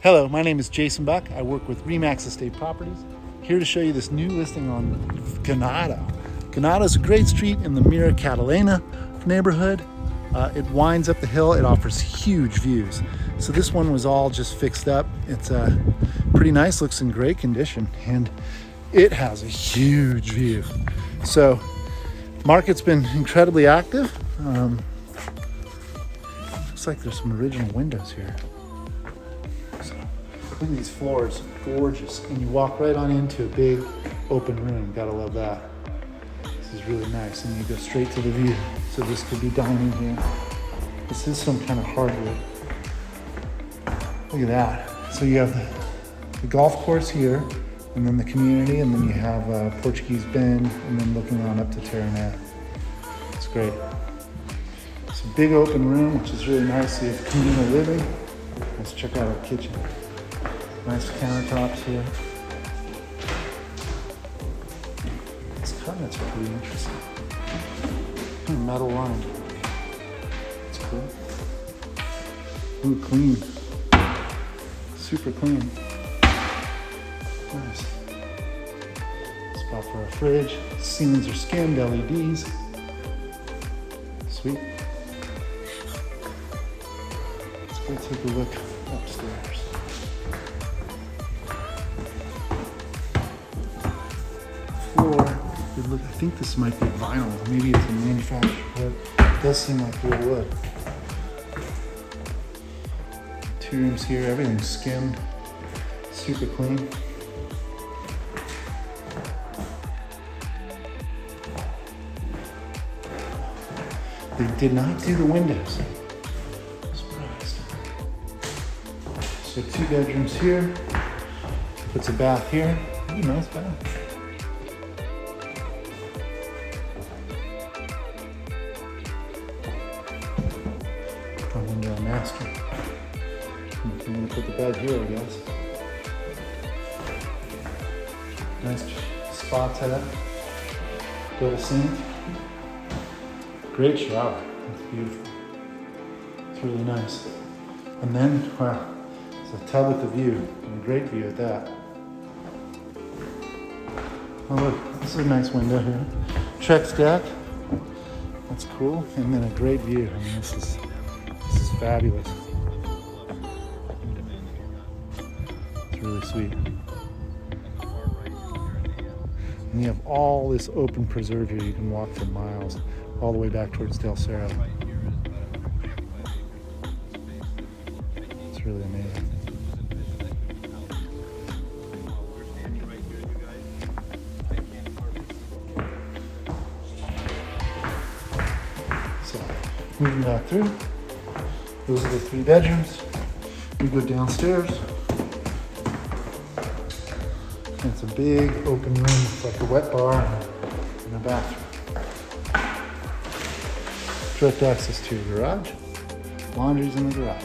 Hello, my name is Jason Buck. I work with Remax Estate Properties. Here to show you this new listing on Ganado. Ganado is a great street in the Mira Catalina neighborhood. It winds up the hill. It offers huge views. So this one was all just fixed up. It's pretty nice, looks in great condition, and it has a huge view. So market's been incredibly active. Looks like there's some original windows here. Look at these floors, gorgeous. And you walk right on into a big open room. Gotta love that. This is really nice. And you go straight to the view. So this could be dining here. This is some kind of hardwood. Look at that. So you have the golf course here, and then the community, and then you have Portuguese Bend, and then looking on up to Terranea. It's great. It's a big open room, which is really nice. So you have communal living. Let's check out our kitchen. Nice countertops here. These cabinets are pretty interesting. Metal lined. It's cool. Ooh, clean. Super clean. Nice. Spot for a fridge. Ceilings are skimmed, LEDs. Sweet. Let's go take a look upstairs. Look, I think this might be vinyl. Maybe it's a manufactured wood. It does seem like real wood. 2 rooms here. Everything's skimmed. Super clean. They did not do the windows. I'm surprised. So 2 bedrooms here. Puts a bath here. Ooh, nice bath. Window master. I'm going to put the bed here, I guess. Nice spot setup. Double sink. Great shower. It's beautiful. It's really nice. And then, wow, it's a tub with a view. And a great view at that. Oh look, this is a nice window here. Trex deck. That's cool. And then a great view. I mean, this is fabulous. It's really sweet. And you have all this open preserve here. You can walk for miles, all the way back towards Del Cerro. It's really amazing. So, moving back through. Those are the 3 bedrooms. We go downstairs. And it's a big open room with like a wet bar and a bathroom. Direct access to your garage. Laundry's in the garage.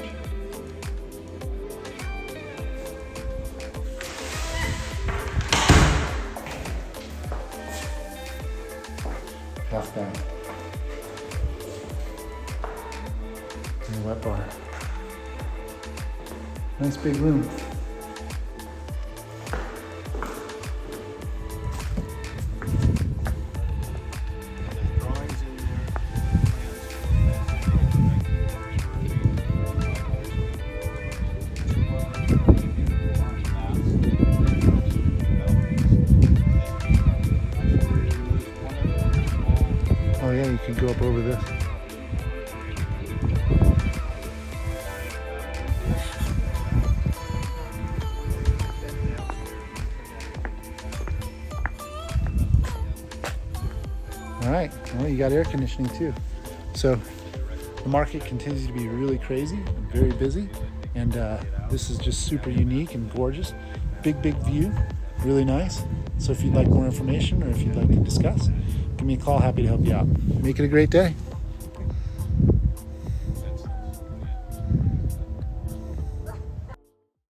Half bath. And a wet bar. Nice big room. Oh yeah, you can go up over this. All right, well, you got air conditioning too. So the market continues to be really crazy and very busy. And this is just super unique and gorgeous. Big view, really nice. So if you'd like more information or if you'd like to discuss, give me a call, happy to help you out. Make it a great day.